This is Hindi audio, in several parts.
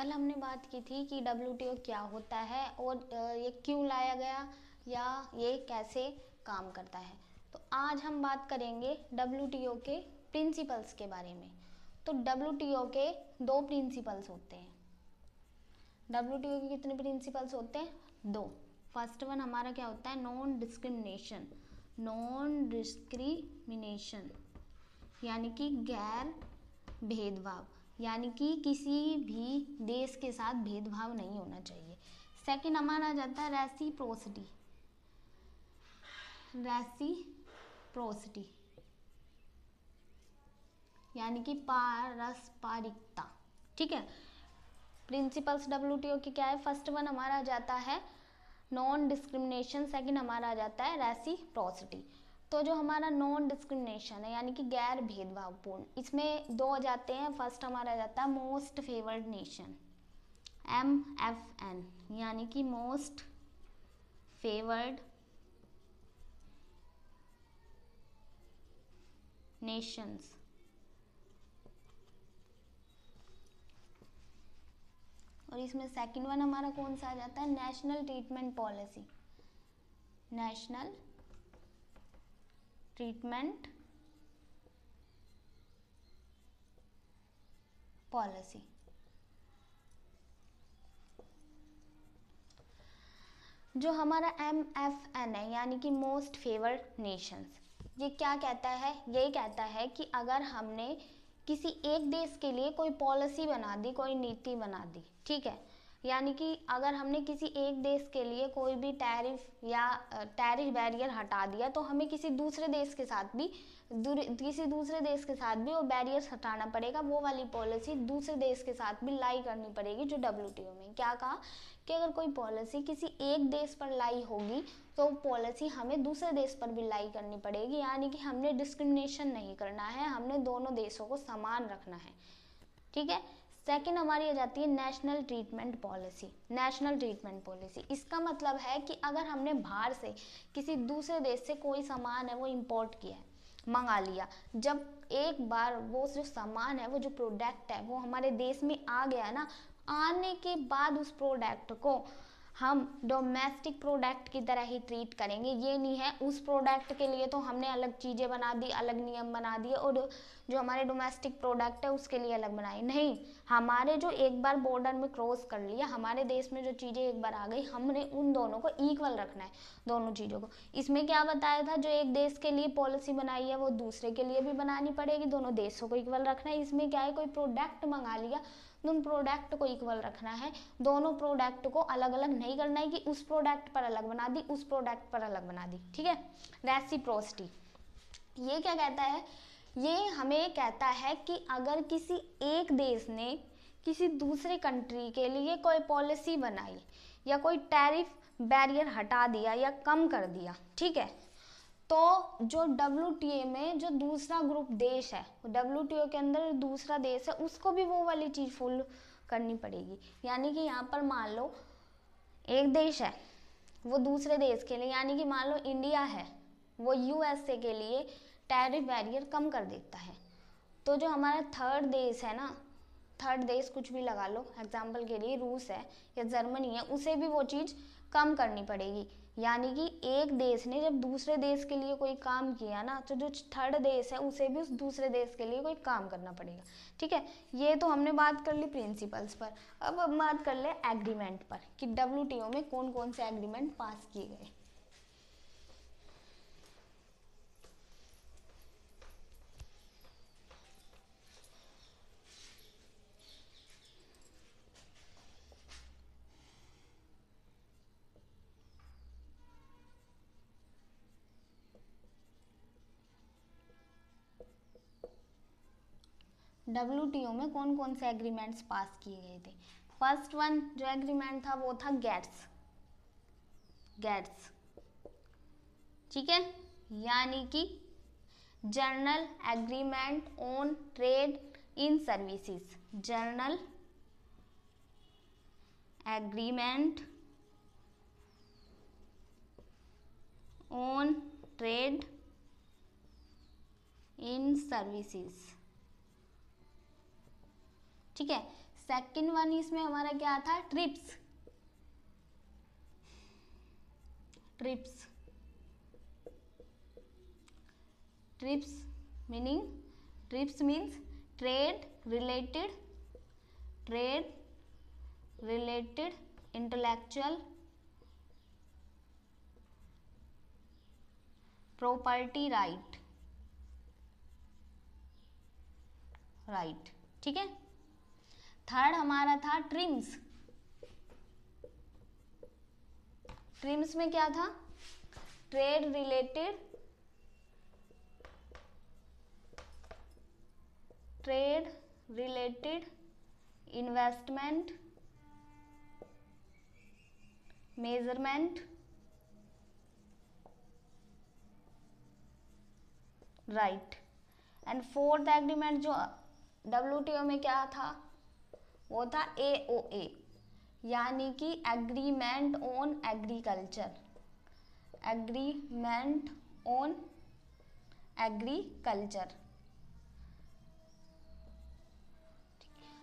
कल हमने बात की थी कि WTO क्या होता है और ये क्यों लाया गया या ये कैसे काम करता है। तो आज हम बात करेंगे WTO के प्रिंसिपल्स के बारे में। तो WTO के दो प्रिंसिपल्स होते हैं। WTO के कितने प्रिंसिपल्स होते हैं? दो। फर्स्ट वन हमारा क्या होता है? Non discrimination. नॉन डिस्क्रिमिनेशन यानी कि गैर भेदभाव, यानी कि किसी भी देश के साथ भेदभाव नहीं होना चाहिए। सेकंड हमारा आ जाता है रेसिप्रोसिटी। रेसिप्रोसिटी यानी कि पारस्परिकता। ठीक है, प्रिंसिपल्स WTO की क्या है? फर्स्ट वन हमारा आ जाता है नॉन डिस्क्रिमिनेशन, सेकंड हमारा आ जाता है रेसिप्रोसिटी। तो जो हमारा नॉन डिस्क्रिमिनेशन है यानी कि गैर भेदभावपूर्ण, इसमें दो आ जाते हैं। फर्स्ट हमारा आ जाता है मोस्ट फेवर्ड नेशन, MFN, यानी कि मोस्ट फेवर्ड नेशंस। और इसमें सेकंड वन हमारा कौन सा आ जाता है? National treatment policy. National treatment policy. जो हमारा MFN है यानी कि मोस्ट फेवर्ड नेशंस, ये क्या कहता है? ये कहता है कि अगर हमने किसी एक देश के लिए कोई पॉलिसी बना दी, कोई नीति बना दी, ठीक है, यानी कि अगर हमने किसी एक देश के लिए कोई भी टैरिफ या टैरिफ बैरियर हटा दिया, तो हमें किसी दूसरे देश के साथ भी वो बैरियर्स हटाना पड़ेगा। वो वाली पॉलिसी दूसरे देश के साथ भी लाई करनी पड़ेगी। जो WTO में क्या कहा कि अगर कोई पॉलिसी किसी एक देश पर लाई होगी तो पॉलिसी हमें दूसरे देश पर भी लाई करनी पड़ेगी, यानी कि हमने डिस्क्रिमिनेशन नहीं करना है, हमने दोनों देशों को समान रखना है। ठीक है। सेकंड हमारी आ जाती है national treatment policy. National treatment policy इसका मतलब है कि अगर हमने बाहर से किसी दूसरे देश से कोई सामान है वो इंपोर्ट किया है, मंगा लिया, जब एक बार वो जो सामान है, वो जो प्रोडक्ट है, वो हमारे देश में आ गया ना, आने के बाद उस प्रोडक्ट को हम डोमेस्टिक प्रोडक्ट की तरह ही ट्रीट करेंगे। ये नहीं है उस प्रोडक्ट के लिए तो हमने अलग चीज़ें बना दी, अलग नियम बना दिए, और जो हमारे डोमेस्टिक प्रोडक्ट है उसके लिए अलग बनाए। नहीं, हमारे जो एक बार बॉर्डर में क्रॉस कर लिया, हमारे देश में जो चीज़ें एक बार आ गई, हमने उन दोनों को इक्वल रखना है, दोनों चीज़ों को। इसमें क्या बताया था? जो एक देश के लिए पॉलिसी बनाई है वो दूसरे के लिए भी बनानी पड़ेगी, दोनों देशों को इक्वल रखना है। इसमें क्या है? कोई प्रोडक्ट मंगा लिया, उन प्रोडक्ट को इक्वल रखना है, दोनों प्रोडक्ट को अलग अलग नहीं करना है कि उस प्रोडक्ट पर अलग बना दी, उस प्रोडक्ट पर अलग बना दी। ठीक है। रेसिप्रोसिटी ये क्या कहता है? ये हमें कहता है कि अगर किसी एक देश ने किसी दूसरे कंट्री के लिए कोई पॉलिसी बनाई या कोई टैरिफ बैरियर हटा दिया या कम कर दिया, ठीक है, तो जो WTO में जो दूसरा ग्रुप देश है, WTO के अंदर दूसरा देश है, उसको भी वो वाली चीज़ फॉलो करनी पड़ेगी। यानी कि यहाँ पर मान लो एक देश है, वो दूसरे देश के लिए, यानी कि मान लो इंडिया है, वो USA के लिए टैरिफ बैरियर कम कर देता है, तो जो हमारा थर्ड देश है ना, थर्ड देश कुछ भी लगा लो, एग्जाम्पल के लिए रूस है या जर्मनी है, उसे भी वो चीज़ कम करनी पड़ेगी। यानी कि एक देश ने जब दूसरे देश के लिए कोई काम किया ना, तो जो थर्ड देश है उसे भी उस दूसरे देश के लिए कोई काम करना पड़ेगा। ठीक है। ये तो हमने बात कर ली प्रिंसिपल्स पर। अब हम बात कर ले एग्रीमेंट पर कि WTO में कौन कौन से एग्रीमेंट पास किए गए। WTO में कौन कौन से एग्रीमेंट्स पास किए गए थे? फर्स्ट वन जो एग्रीमेंट था वो था गेट्स। ठीक है, यानी कि journal agreement on trade in services. Journal agreement on trade in services. ठीक है। सेकंड वन इसमें हमारा क्या था, trips. Trips, trips meaning, trips means trade related intellectual property right, ठीक है। थर्ड हमारा था ट्रिम्स। ट्रिम्स में क्या था, trade related investment measurement right. And fourth agreement जो WTO में क्या था, वो था AOA, यानी कि agreement on agriculture, agreement on agriculture.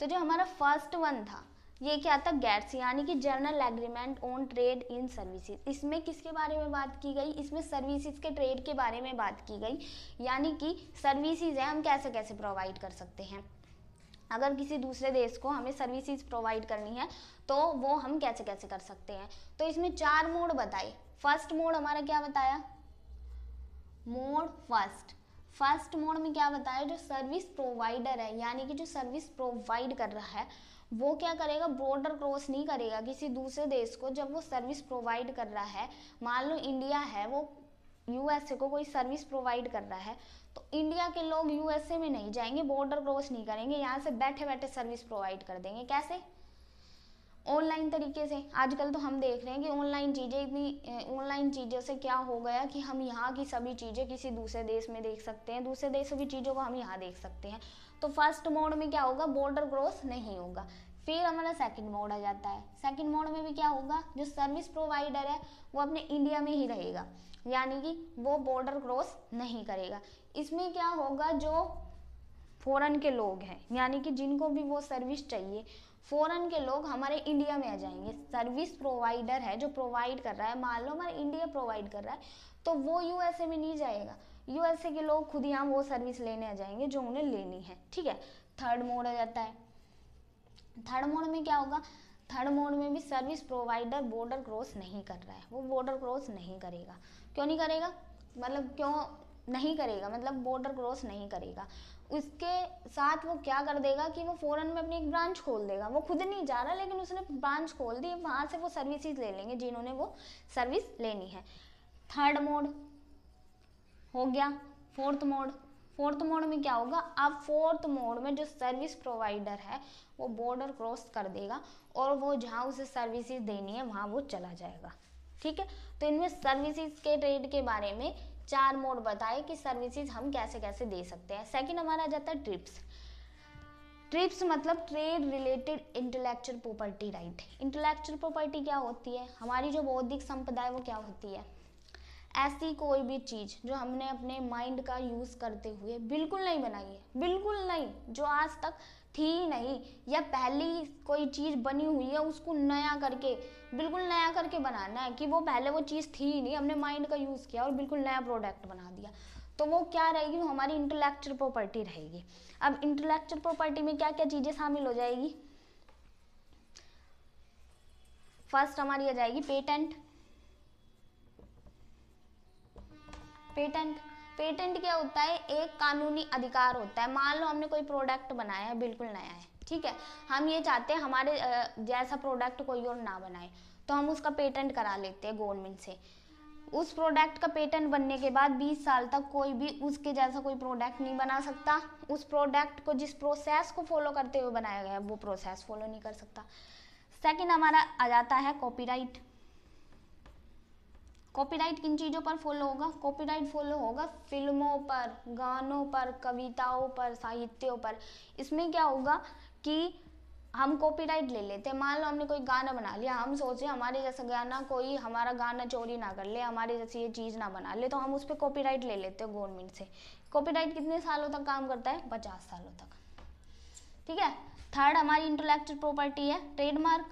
तो जो हमारा फर्स्ट वन था ये क्या था, गैट्स, यानी कि journal agreement on trade in services. इसमें किसके बारे में बात की गई, इसमें सर्विसेज के ट्रेड के बारे में बात की गई, यानी कि सर्विसेज है हम कैसे कैसे प्रोवाइड कर सकते हैं। अगर किसी दूसरे देश को हमें सर्विसेज प्रोवाइड करनी है तो वो हम कैसे कैसे कर सकते हैं। तो इसमें 4 मोड बताए। फर्स्ट मोड हमारा क्या बताया, मोड फर्स्ट मोड में क्या बताया, जो सर्विस प्रोवाइडर है यानी कि जो सर्विस प्रोवाइड कर रहा है वो क्या करेगा, बॉर्डर क्रॉस नहीं करेगा किसी दूसरे देश को। जब वो सर्विस प्रोवाइड कर रहा है, मान लो इंडिया है, वो USA को कोई सर्विस प्रोवाइड कर रहा है, तो इंडिया के लोग USA में नहीं जाएंगे, बॉर्डर क्रॉस नहीं करेंगे, यहाँ से बैठे बैठे सर्विस प्रोवाइड कर देंगे। कैसे, ऑनलाइन तरीके से। आजकल तो हम देख रहे हैं कि ऑनलाइन चीज़ों से क्या हो गया कि हम यहाँ की सभी चीज़ें किसी दूसरे देश में देख सकते हैं, दूसरे देशों की चीज़ों को हम यहाँ देख सकते हैं। तो फर्स्ट मोड में क्या होगा, बॉर्डर क्रॉस नहीं होगा। फिर हमारा सेकंड मोड आ जाता है। सेकंड मोड में भी क्या होगा, जो सर्विस प्रोवाइडर है वो अपने इंडिया में ही रहेगा, यानी कि वो बॉर्डर क्रॉस नहीं करेगा। इसमें क्या होगा, जो फॉरेन के लोग हैं यानी कि जिनको भी वो सर्विस चाहिए, फॉरेन के लोग हमारे इंडिया में आ जाएंगे। सर्विस प्रोवाइडर है जो प्रोवाइड कर रहा है, मान लो हमारे इंडिया प्रोवाइड कर रहा है, तो वो USA में नहीं जाएगा, USA के लोग खुद यहाँ वो सर्विस लेने आ जाएंगे जो उन्हें लेनी है, ठीक है। थर्ड मोड आ जाता है। थर्ड मोड में क्या होगा, थर्ड मोड में भी सर्विस प्रोवाइडर बॉर्डर क्रॉस नहीं कर रहा है, वो बॉर्डर क्रॉस नहीं करेगा। क्यों नहीं करेगा, मतलब क्यों नहीं करेगा, मतलब बॉर्डर क्रॉस नहीं करेगा। उसके साथ वो क्या कर देगा कि वो फॉरेन में अपनी एक ब्रांच खोल देगा। वो खुद नहीं जा रहा लेकिन उसने ब्रांच खोल दी, वहाँ से वो सर्विसेज ले लेंगे जिन्होंने वो सर्विस लेनी है। थर्ड मोड हो गया। फोर्थ मोड में क्या होगा, अब फोर्थ मोड में जो सर्विस प्रोवाइडर है वो बॉर्डर क्रॉस कर देगा और वो जहाँ उसे सर्विसेज देनी है वहाँ वो चला जाएगा, ठीक है। तो इनमें सर्विसेज के ट्रेड के बारे में 4 मोड बताए कि सर्विसेज हम कैसे कैसे दे सकते हैं। सेकंड हमारा आ जाता है ट्रिप्स। ट्रिप्स मतलब trade related intellectual property right. Intellectual property क्या होती है, हमारी जो बौद्धिक संपदा है वो क्या होती है, ऐसी कोई भी चीज़ जो हमने अपने माइंड का यूज़ करते हुए बिल्कुल नहीं बनाई है, बिल्कुल नहीं, जो आज तक थी ही नहीं, या पहली कोई चीज़ बनी हुई है उसको नया करके, बिल्कुल नया करके बनाना है कि वो पहले वो चीज़ थी ही नहीं, हमने माइंड का यूज़ किया और बिल्कुल नया प्रोडक्ट बना दिया, तो वो क्या रहेगी, वो हमारी इंटेलेक्चुअल प्रॉपर्टी रहेगी। अब इंटेलेक्चुअल प्रॉपर्टी में क्या क्या चीज़ें शामिल हो जाएगी, फर्स्ट हमारी आ जाएगी पेटेंट। पेटेंट क्या होता है, एक कानूनी अधिकार होता है। मान लो हमने कोई प्रोडक्ट बनाया है, बिल्कुल नया है, ठीक है, हम ये चाहते हैं हमारे जैसा प्रोडक्ट कोई और ना बनाए, तो हम उसका पेटेंट करा लेते हैं गवर्नमेंट से। उस प्रोडक्ट का पेटेंट बनने के बाद 20 साल तक कोई भी उसके जैसा कोई प्रोडक्ट नहीं बना सकता। उस प्रोडक्ट को जिस प्रोसेस को फॉलो करते हुए बनाया गया है वो प्रोसेस फॉलो नहीं कर सकता। सेकेंड हमारा आ जाता है कॉपीराइट। कॉपीराइट किन चीज़ों पर फॉलो होगा, कॉपीराइट फॉलो होगा फिल्मों पर, गानों पर, कविताओं पर, साहित्यों पर। इसमें क्या होगा कि हम कॉपीराइट ले लेते हैं। मान लो हमने कोई गाना बना लिया, हम सोचे हमारे जैसा गाना कोई हमारा गाना चोरी ना कर ले, हमारे जैसी ये चीज़ ना बना ले, तो हम उस पर कॉपीराइट ले लेते हैं गवर्नमेंट से। कॉपीराइट कितने सालों तक काम करता है, 50 सालों तक। ठीक है। थर्ड हमारी इंटेलेक्चुअल प्रॉपर्टी है ट्रेडमार्क।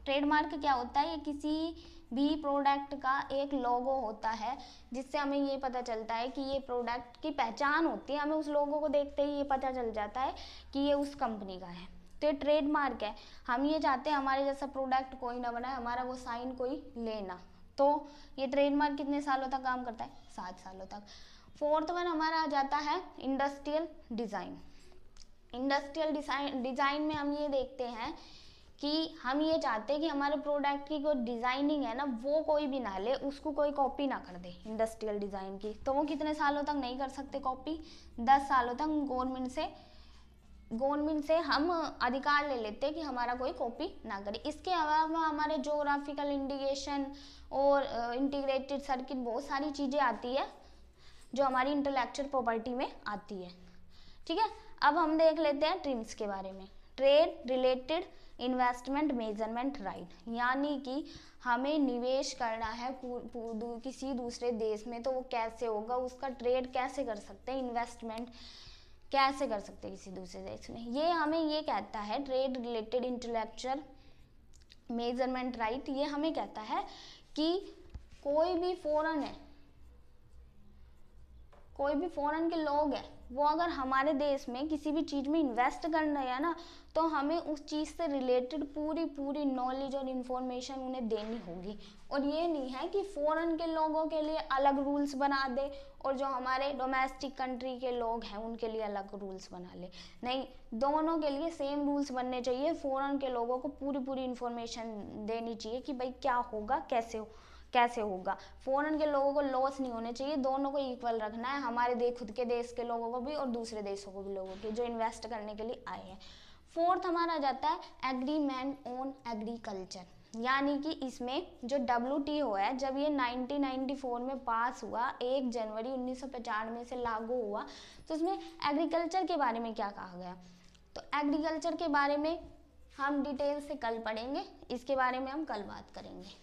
ट्रेडमार्क क्या होता है? ये किसी भी प्रोडक्ट का एक लोगो होता है जिससे हमें ये पता चलता है कि ये प्रोडक्ट की पहचान होती है, हमें उस लोगो को देखते ही ये पता चल जाता है कि ये उस कंपनी का है। तो ये ट्रेडमार्क है। हम ये चाहते हैं हमारे जैसा प्रोडक्ट कोई ना बनाए, हमारा वो साइन कोई लेना। तो ये ट्रेडमार्क कितने सालों तक काम करता है? 7 सालों तक। फोर्थ वन हमारा आ जाता है इंडस्ट्रियल डिज़ाइन। इंडस्ट्रियल डिज़ाइन में हम ये देखते हैं कि हम ये चाहते हैं कि हमारे प्रोडक्ट की जो डिज़ाइनिंग है ना, वो कोई भी ना ले, उसको कोई कॉपी ना कर दे इंडस्ट्रियल डिज़ाइन की। तो वो कितने सालों तक नहीं कर सकते कॉपी? 10 सालों तक गवर्नमेंट से हम अधिकार ले लेते हैं कि हमारा कोई कॉपी ना करे। इसके अलावा हमारे ज्योग्राफिकल इंडिकेशन और इंटीग्रेटेड सर्किट, बहुत सारी चीज़ें आती है जो हमारी इंटेलेक्चुअल प्रॉपर्टी में आती है। ठीक है, अब हम देख लेते हैं ट्रिम्स के बारे में। Trade related investment measurement right, यानी कि हमें निवेश करना है किसी दूसरे देश में, तो वो कैसे होगा, उसका ट्रेड कैसे कर सकते हैं, इन्वेस्टमेंट कैसे कर सकते हैं किसी दूसरे देश में, ये हमें ये कहता है trade related intellectual measurement right. ये हमें कहता है कि कोई भी फॉरेन के लोग हैं, वो अगर हमारे देश में किसी भी चीज़ में इन्वेस्ट कर रहे हैं ना, तो हमें उस चीज़ से रिलेटेड पूरी नॉलेज और इन्फॉर्मेशन उन्हें देनी होगी। और ये नहीं है कि फॉरेन के लोगों के लिए अलग रूल्स बना दे और जो हमारे डोमेस्टिक कंट्री के लोग हैं उनके लिए अलग रूल्स बना ले। नहीं, दोनों के लिए सेम रूल्स बनने चाहिए। फॉरेन के लोगों को पूरी इन्फॉर्मेशन देनी चाहिए कि भाई क्या होगा, कैसे होगा। फॉरेन के लोगों को लॉस नहीं होने चाहिए, दोनों को इक्वल रखना है, हमारे खुद के देश के लोगों को भी और दूसरे देशों को भी, लोगों के जो इन्वेस्ट करने के लिए आए हैं। फोर्थ हमारा जाता है एग्रीमेंट ऑन एग्रीकल्चर, यानी कि इसमें जो WTO है, जब ये 1994 में पास हुआ, 1 जनवरी 1995 से लागू हुआ, तो उसमें एग्रीकल्चर के बारे में क्या कहा गया? तो एग्रीकल्चर के बारे में हम डिटेल से कल पढ़ेंगे, इसके बारे में हम कल बात करेंगे।